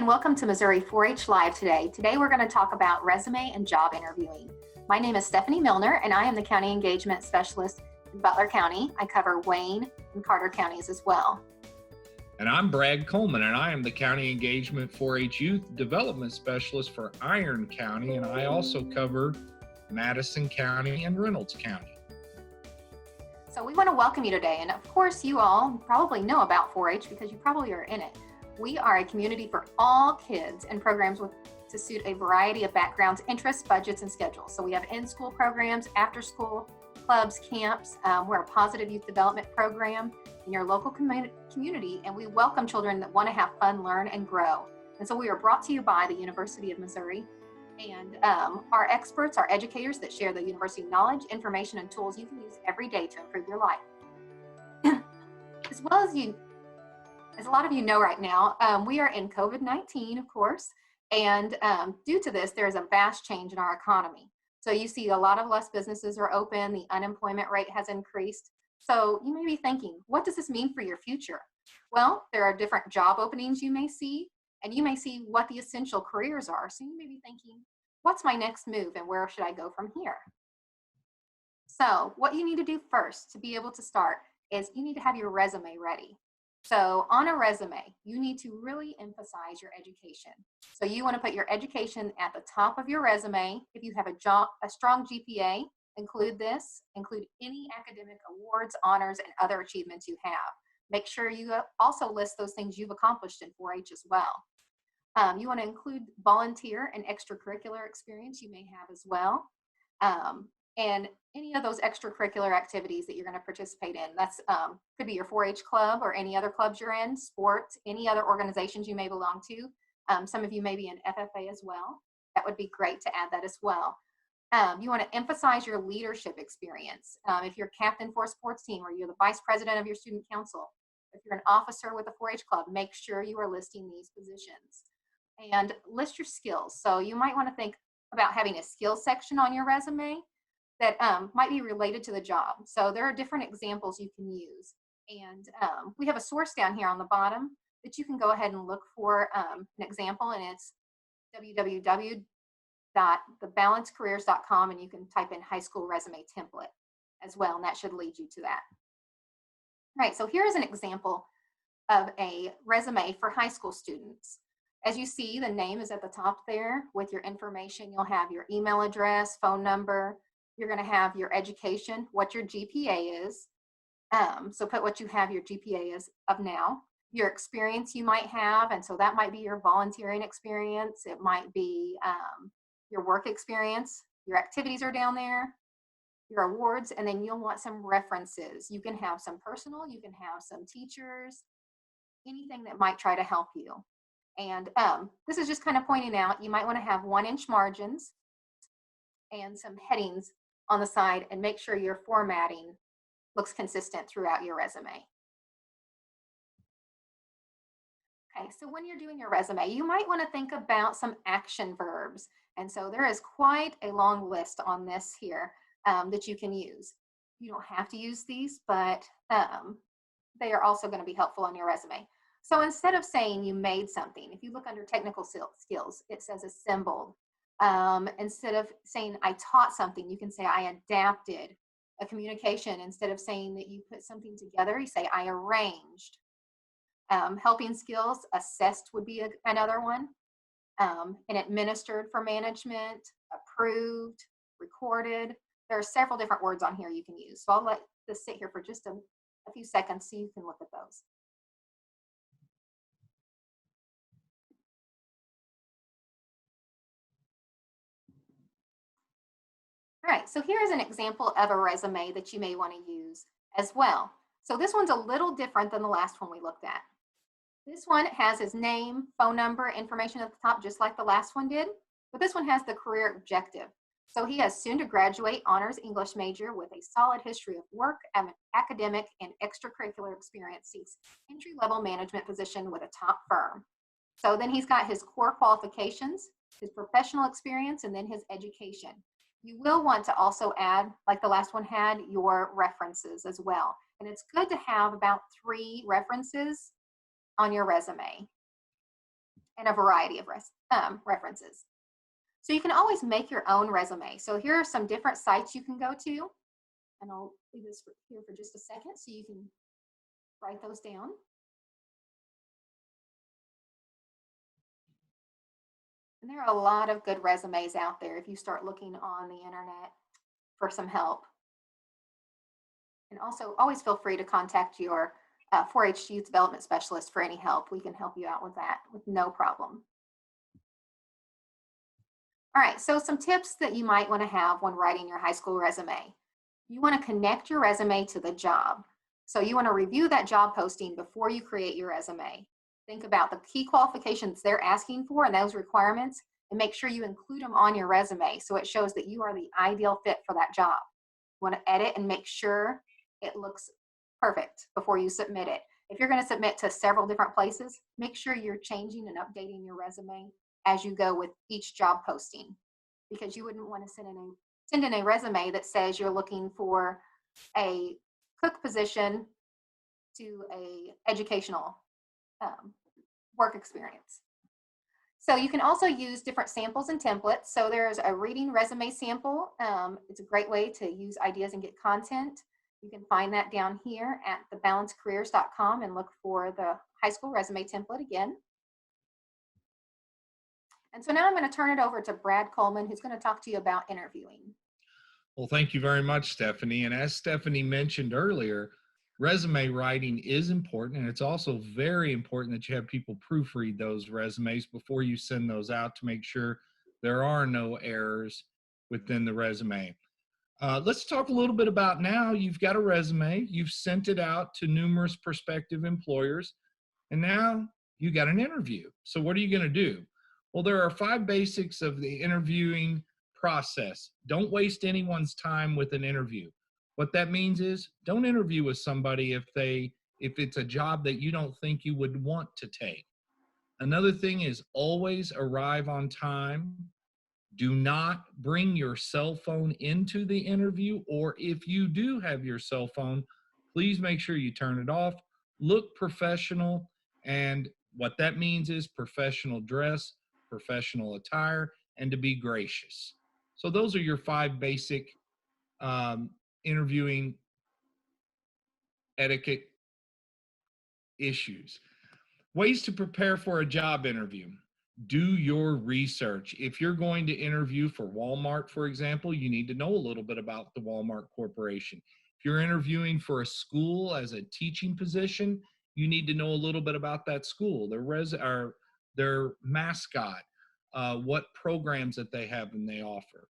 and welcome to Missouri 4-H Live today. Today we're going to talk about resume and job interviewing. My name is Stephanie Milner and I am the County Engagement Specialist in Butler County. I cover Wayne and Carter counties as well. And I'm Brad Coleman and I am the County Engagement 4-H Youth Development Specialist for Iron County, and I also cover Madison County and Reynolds County. So we want to welcome you today, and of course you all probably know about 4-H because you probably are in it. We are a community for all kids and programs to suit a variety of backgrounds, interests, budgets, and schedules. So we have in-school programs, after-school clubs, camps. We're a positive youth development program in your local community, and we welcome children that want to have fun, learn, and grow. And so we are brought to you by the University of Missouri, and our experts are educators that share the university knowledge, information, and tools you can use every day to improve your life. As a lot of you know right now, we are in COVID-19, of course, and due to this, there is a vast change in our economy. So you see a lot of less businesses are open, the unemployment rate has increased. So you may be thinking, what does this mean for your future? Well, there are different job openings you may see, and you may see what the essential careers are. So you may be thinking, what's my next move and where should I go from here? So what you need to do first to be able to start is you need to have your resume ready. So on a resume, you need to really emphasize your education. So you want to put your education at the top of your resume. If you have a strong GPA, include this, include any academic awards, honors, and other achievements you have. Make sure you also list those things you've accomplished in 4-H as well. You want to include volunteer and extracurricular experience you may have as well. And any of those extracurricular activities that you're going to participate in. That's could be your 4-H club or any other clubs you're in, sports, any other organizations you may belong to. Some of you may be in FFA as well. That would be great to add that as well. You want to emphasize your leadership experience. If you're captain for a sports team or you're the vice president of your student council, if you're an officer with a 4-H club, make sure you are listing these positions. And list your skills. So you might want to think about having a skills section on your resume that might be related to the job. So there are different examples you can use. And we have a source down here on the bottom that you can go ahead and look for an example, and it's www.thebalancecareers.com, and you can type in high school resume template as well, and that should lead you to that. All right, so here's an example of a resume for high school students. As you see, the name is at the top there with your information. You'll have your email address, phone number. You're going to have your education, what your GPA is. So put what you have your GPA is of now. Your experience you might have, and so that might be your volunteering experience. It might be your work experience. Your activities are down there, your awards, and then you'll want some references. You can have some personal, you can have some teachers, anything that might try to help you. And this is just kind of pointing out, you might want to have 1-inch margins and some headings on the side, and make sure your formatting looks consistent throughout your resume. Okay, so when you're doing your resume, you might want to think about some action verbs. And so there is quite a long list on this here that you can use. You don't have to use these, but they are also going to be helpful on your resume. So instead of saying you made something, if you look under technical skills, it says assembled. Instead of saying I taught something, you can say I adapted a communication. Instead of saying that you put something together, you say I arranged. Helping skills, assessed would be another one. And administered for management, approved, recorded. There are several different words on here you can use. So I'll let this sit here for just a few seconds so you can look at those. All right, so here's an example of a resume that you may want to use as well. So this one's a little different than the last one we looked at. This one has his name, phone number, information at the top, just like the last one did, but this one has the career objective. So he has soon to graduate honors English major with a solid history of work, academic, and extracurricular experience, seeks entry-level management position with a top firm. So then he's got his core qualifications, his professional experience, and then his education. You will want to also add, like the last one had, your references as well. And it's good to have about 3 references on your resume. and a variety of references. So you can always make your own resume. So here are some different sites you can go to, and I'll leave this here for just a second so you can write those down. And there are a lot of good resumes out there if you start looking on the internet for some help. And also always feel free to contact your 4-H youth development specialist for any help. We can help you out with that with no problem. All right, so some tips that you might want to have when writing your high school resume. You want to connect your resume to the job. So you want to review that job posting before you create your resume. Think about the key qualifications they're asking for and those requirements, and make sure you include them on your resume so it shows that you are the ideal fit for that job. You want to edit and make sure it looks perfect before you submit it. If you're going to submit to several different places, make sure you're changing and updating your resume as you go with each job posting, because you wouldn't want to send in a resume that says you're looking for a cook position to a educational work experience. So you can also use different samples and templates. So there's a reading resume sample. It's a great way to use ideas and get content. You can find that down here at thebalancecareers.com and look for the high school resume template again. And so now I'm going to turn it over to Brad Coleman, who's going to talk to you about interviewing. Well, thank you very much, Stephanie. And as Stephanie mentioned earlier, resume writing is important, and it's also very important that you have people proofread those resumes before you send those out to make sure there are no errors within the resume. Let's talk a little bit about now you've got a resume, you've sent it out to numerous prospective employers, and now you got an interview. So what are you going to do? Well, there are 5 basics of the interviewing process. Don't waste anyone's time with an interview. What that means is don't interview with somebody if it's a job that you don't think you would want to take. Another thing is always arrive on time. Do not bring your cell phone into the interview, or if you do have your cell phone, please make sure you turn it off. Look professional, and what that means is professional dress, professional attire, and to be gracious. So those are your 5 basic interviewing etiquette issues. Ways to prepare for a job interview. Do your research. If you're going to interview for Walmart, for example, you need to know a little bit about the Walmart Corporation. If you're interviewing for a school as a teaching position, you need to know a little bit about that school, their mascot, what programs that they have and they offer.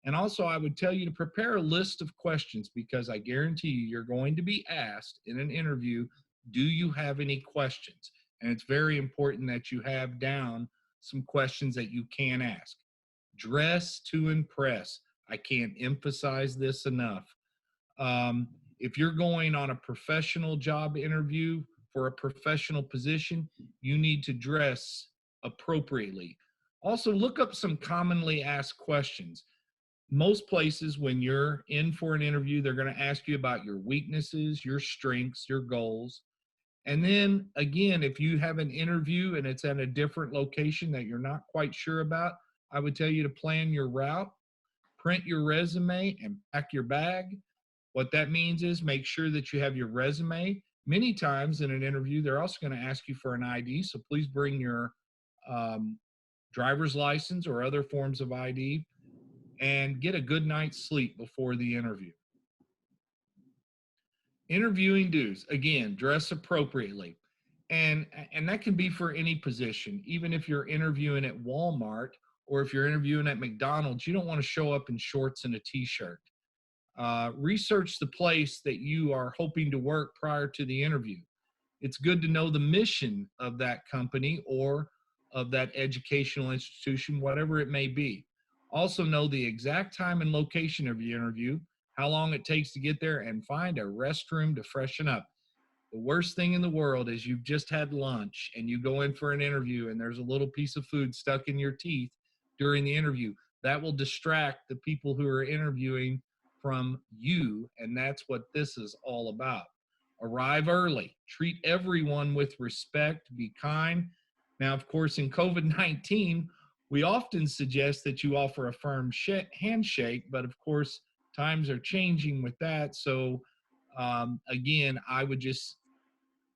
And also, I would tell you to prepare a list of questions, because I guarantee you're going to be asked in an interview, do you have any questions? And it's very important that you have down some questions that you can ask. Dress to impress. I can't emphasize this enough. If you're going on a professional job interview for a professional position, you need to dress appropriately. Also, look up some commonly asked questions. Most places, when you're in for an interview, they're going to ask you about your weaknesses, your strengths, your goals. And then again, if you have an interview and it's at a different location that you're not quite sure about, I would tell you to plan your route, print your resume, and pack your bag. What that means is make sure that you have your resume. Many times in an interview, they're also going to ask you for an ID. So please bring your driver's license or other forms of ID, and get a good night's sleep before the interview. Interviewing dues, again, dress appropriately. And that can be for any position. Even if you're interviewing at Walmart or if you're interviewing at McDonald's, you don't want to show up in shorts and a t-shirt. Research the place that you are hoping to work prior to the interview. It's good to know the mission of that company or of that educational institution, whatever it may be. Also know the exact time and location of your interview, how long it takes to get there, and find a restroom to freshen up. The worst thing in the world is you've just had lunch and you go in for an interview and there's a little piece of food stuck in your teeth during the interview. That will distract the people who are interviewing from you, and that's what this is all about. Arrive early. Treat everyone with respect. Be kind. Now, of course, in COVID-19, we often suggest that you offer a firm handshake, but of course, times are changing with that. So, again, I would just,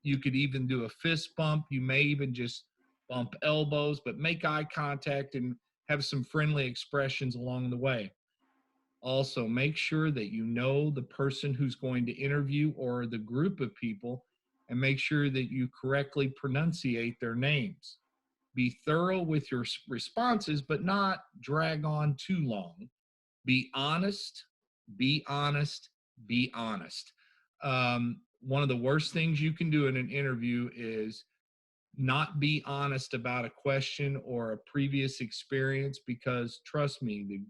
you could even do a fist bump. You may even just bump elbows, but make eye contact and have some friendly expressions along the way. Also, make sure that you know the person who's going to interview or the group of people, and make sure that you correctly pronunciate their names. Be thorough with your responses, but not drag on too long. Be honest, be honest, be honest. One of the worst things you can do in an interview is not be honest about a question or a previous experience, because trust me,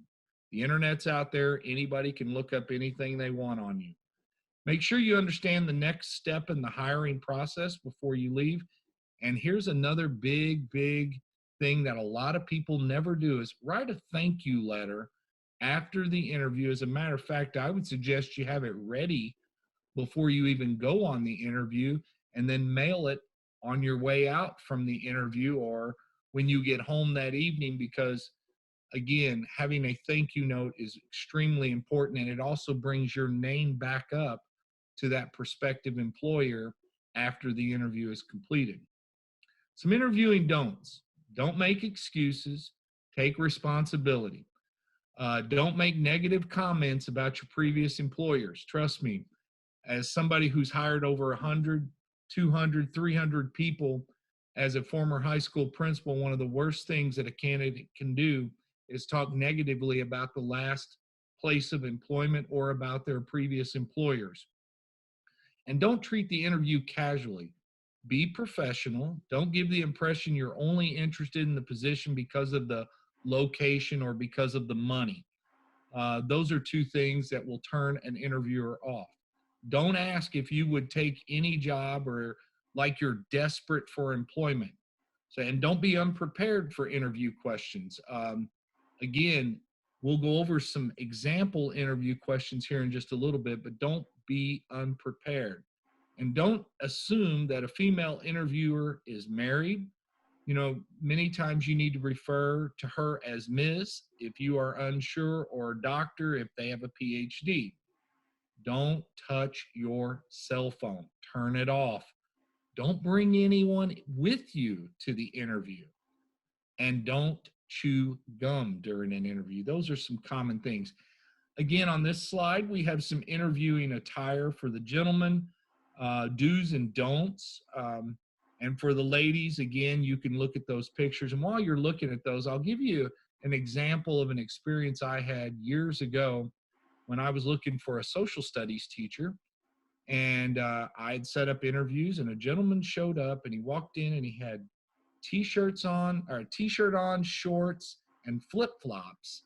the internet's out there. Anybody can look up anything they want on you. Make sure you understand the next step in the hiring process before you leave. And here's another big thing that a lot of people never do is write a thank you letter after the interview. As a matter of fact, I would suggest you have it ready before you even go on the interview, and then mail it on your way out from the interview or when you get home that evening, because again, having a thank you note is extremely important, and it also brings your name back up to that prospective employer after the interview is completed. Some interviewing don'ts: don't make excuses, take responsibility. Don't make negative comments about your previous employers. Trust me, as somebody who's hired over 100, 200, 300 people as a former high school principal, one of the worst things that a candidate can do is talk negatively about the last place of employment or about their previous employers. And don't treat the interview casually. Be professional. Don't give the impression you're only interested in the position because of the location or because of the money. Those are two things that will turn an interviewer off. Don't ask if you would take any job or like you're desperate for employment. So, and don't be unprepared for interview questions. Again, we'll go over some example interview questions here in just a little bit, but don't be unprepared. And don't assume that a female interviewer is married. You know, many times you need to refer to her as Ms. if you are unsure, or doctor if they have a PhD. Don't touch your cell phone. Turn it off. Don't bring anyone with you to the interview. And don't chew gum during an interview. Those are some common things. Again, on this slide, we have some interviewing attire for the gentlemen, do's and don'ts. And for the ladies, again, you can look at those pictures. And while you're looking at those, I'll give you an example of an experience I had years ago when I was looking for a social studies teacher. And I had set up interviews, and a gentleman showed up, and he walked in and he had t-shirts on, or a t-shirt on, shorts, and flip-flops.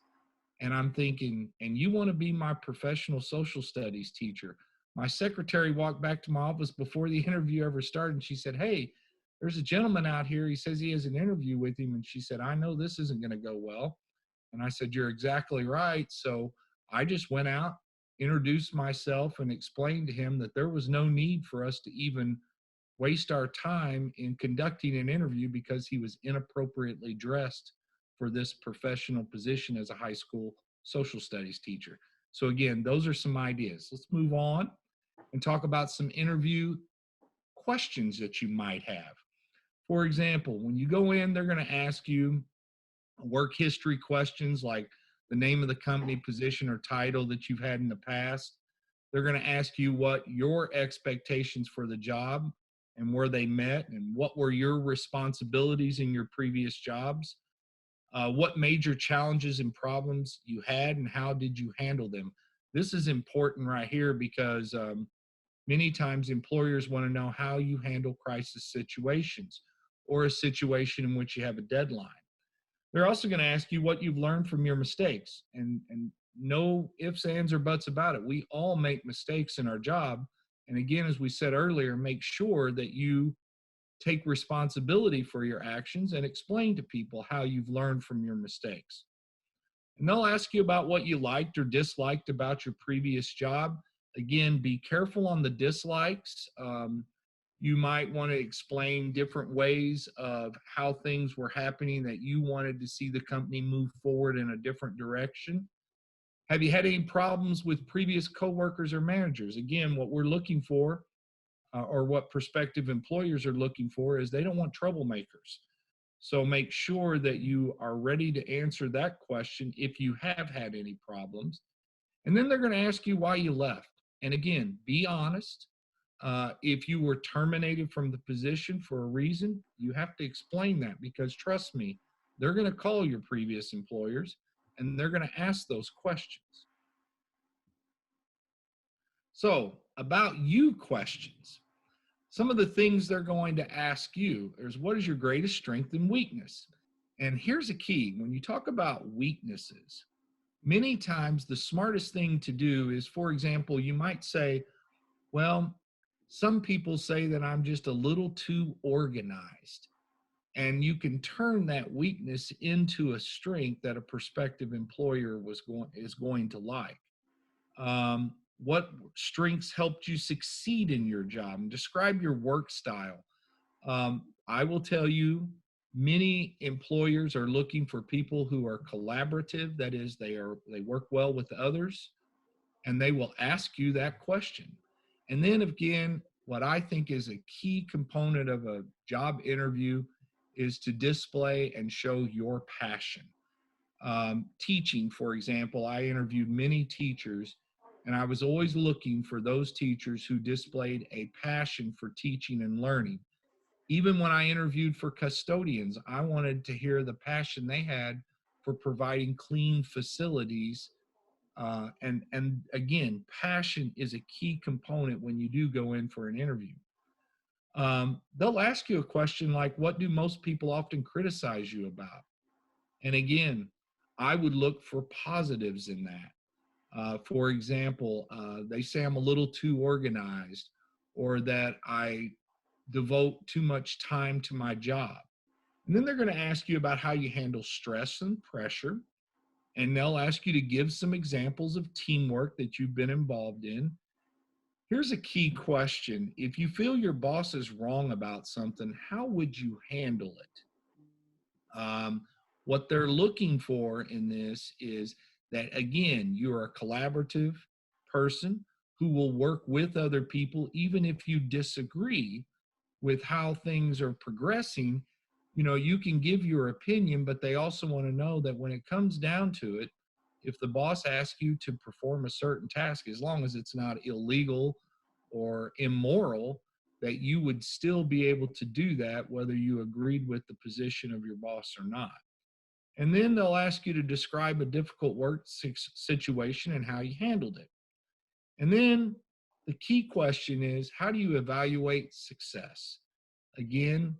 And I'm thinking, and you want to be my professional social studies teacher? My secretary walked back to my office before the interview ever started, and she said, "Hey, there's a gentleman out here. He says he has an interview with him." And she said, "I know this isn't going to go well." And I said, "You're exactly right." So I just went out, introduced myself, and explained to him that there was no need for us to even waste our time in conducting an interview because he was inappropriately dressed for this professional position as a high school social studies teacher. So again, those are some ideas. Let's move on and talk about some interview questions that you might have. For example, when you go in, they're going to ask you work history questions like the name of the company, position, or title that you've had in the past. They're going to ask you what your expectations for the job and where they met, and what were your responsibilities in your previous jobs. What major challenges and problems you had, and how did you handle them? This is important right here because many times employers want to know how you handle crisis situations or a situation in which you have a deadline. They're also going to ask you what you've learned from your mistakes, and no ifs, ands, or buts about it. We all make mistakes in our job. And again, as we said earlier, make sure that you take responsibility for your actions and explain to people how you've learned from your mistakes. And they'll ask you about what you liked or disliked about your previous job. Again, be careful on the dislikes. You might want to explain different ways of how things were happening that you wanted to see the company move forward in a different direction. Have you had any problems with previous coworkers or managers? Again, what we're looking for, or what prospective employers are looking for, is they don't want troublemakers. So make sure that you are ready to answer that question if you have had any problems. And then they're going to ask you why you left. And again, be honest. If you were terminated from the position for a reason, you have to explain that, because trust me, they're going to call your previous employers and they're going to ask those questions. So, about you questions. Some of the things they're going to ask you is, what is your greatest strength and weakness? And here's a key. When you talk about weaknesses, many times the smartest thing to do is, for example, you might say, well, some people say that I'm just a little too organized. And you can turn that weakness into a strength that a prospective employer is going to like. What strengths helped you succeed in your job? And describe your work style. I will tell you, many employers are looking for people who are collaborative. That is, they work well with others, and they will ask you that question. And then again, what I think is a key component of a job interview is to display and show your passion. Teaching, for example, I interviewed many teachers, and I was always looking for those teachers who displayed a passion for teaching and learning. Even when I interviewed for custodians, I wanted to hear the passion they had for providing clean facilities. And again, passion is a key component when you do go in for an interview. They'll ask you a question like, what do most people often criticize you about? And again, I would look for positives in that. For example, they say I'm a little too organized, or that I devote too much time to my job. And then they're going to ask you about how you handle stress and pressure. And they'll ask you to give some examples of teamwork that you've been involved in. Here's a key question. If you feel your boss is wrong about something, how would you handle it? What they're looking for in this is that, again, you're a collaborative person who will work with other people, even if you disagree with how things are progressing. You know, you can give your opinion, but they also want to know that when it comes down to it, if the boss asks you to perform a certain task, as long as it's not illegal or immoral, that you would still be able to do that, whether you agreed with the position of your boss or not. And then they'll ask you to describe a difficult work situation and how you handled it. And then the key question is, how do you evaluate success? Again,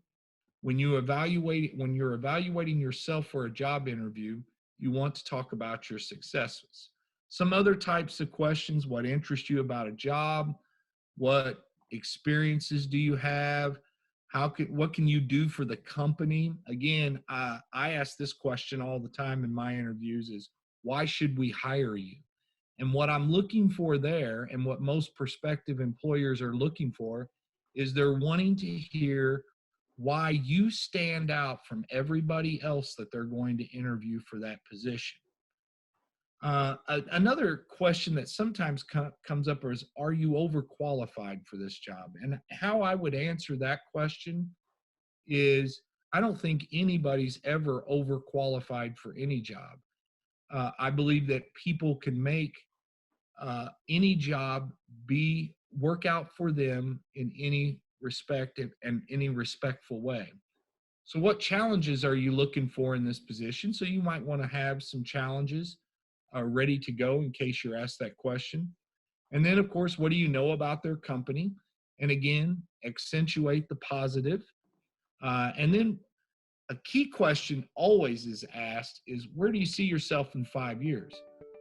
when you're evaluating yourself for a job interview, you want to talk about your successes. Some other types of questions: what interests you about a job? What experiences do you have? What can you do for the company? Again, I ask this question all the time in my interviews: is why should we hire you? And what I'm looking for there, and what most prospective employers are looking for, is they're wanting to hear why you stand out from everybody else that they're going to interview for that position. Another question that sometimes comes up is, are you overqualified for this job? And how I would answer that question is, I don't think anybody's ever overqualified for any job. I believe that people can make any job work out for them in any respect and any respectful way. So what challenges are you looking for in this position? So you might want to have some challenges ready to go in case you're asked that question. And then, of course, what do you know about their company? And again, accentuate the positive. And then a key question always is asked is, where do you see yourself in 5 years?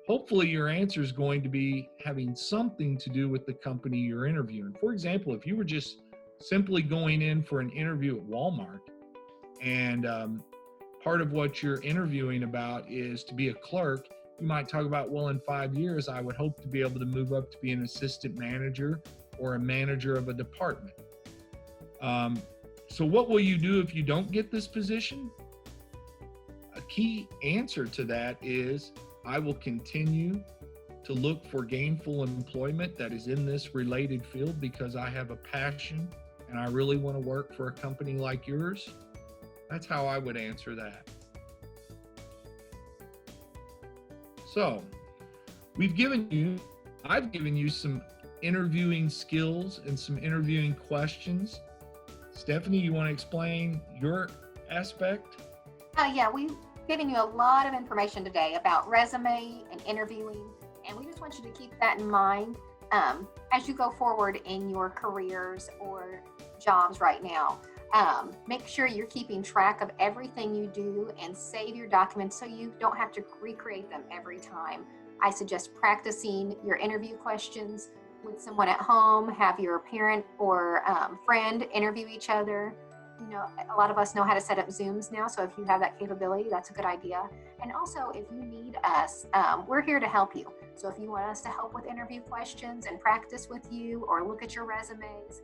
Hopefully your answer is going to be having something to do with the company you're interviewing. For example, if you were just simply going in for an interview at Walmart, and part of what you're interviewing about is to be a clerk, you might talk about, well, in 5 years, I would hope to be able to move up to be an assistant manager or a manager of a department. So what will you do if you don't get this position? A key answer to that is I will continue to look for gainful employment that is in this related field because I have a passion and I really want to work for a company like yours. That's how I would answer that. So I've given you some interviewing skills and some interviewing questions. Stephanie, you want to explain your aspect? Yeah, we've given you a lot of information today about resume and interviewing, and we just want you to keep that in mind as you go forward in your careers or jobs right now. Make sure you're keeping track of everything you do and save your documents so you don't have to recreate them every time. I suggest practicing your interview questions with someone at home, have your parent or friend interview each other. You know, a lot of us know how to set up Zooms now, so if you have that capability, that's a good idea. And also, if you need us, we're here to help you. So if you want us to help with interview questions and practice with you or look at your resumes,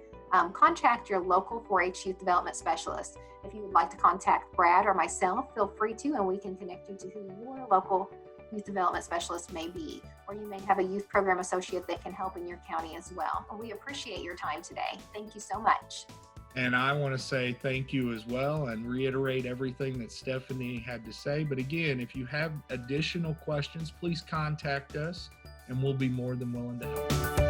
contact your local 4-H youth development specialist. If you would like to contact Brad or myself, feel free to, and we can connect you to who your local youth development specialist may be, or you may have a youth program associate that can help in your county as well. We appreciate your time today. Thank you so much. And I want to say thank you as well and reiterate everything that Stephanie had to say. But again, if you have additional questions, please contact us and we'll be more than willing to help.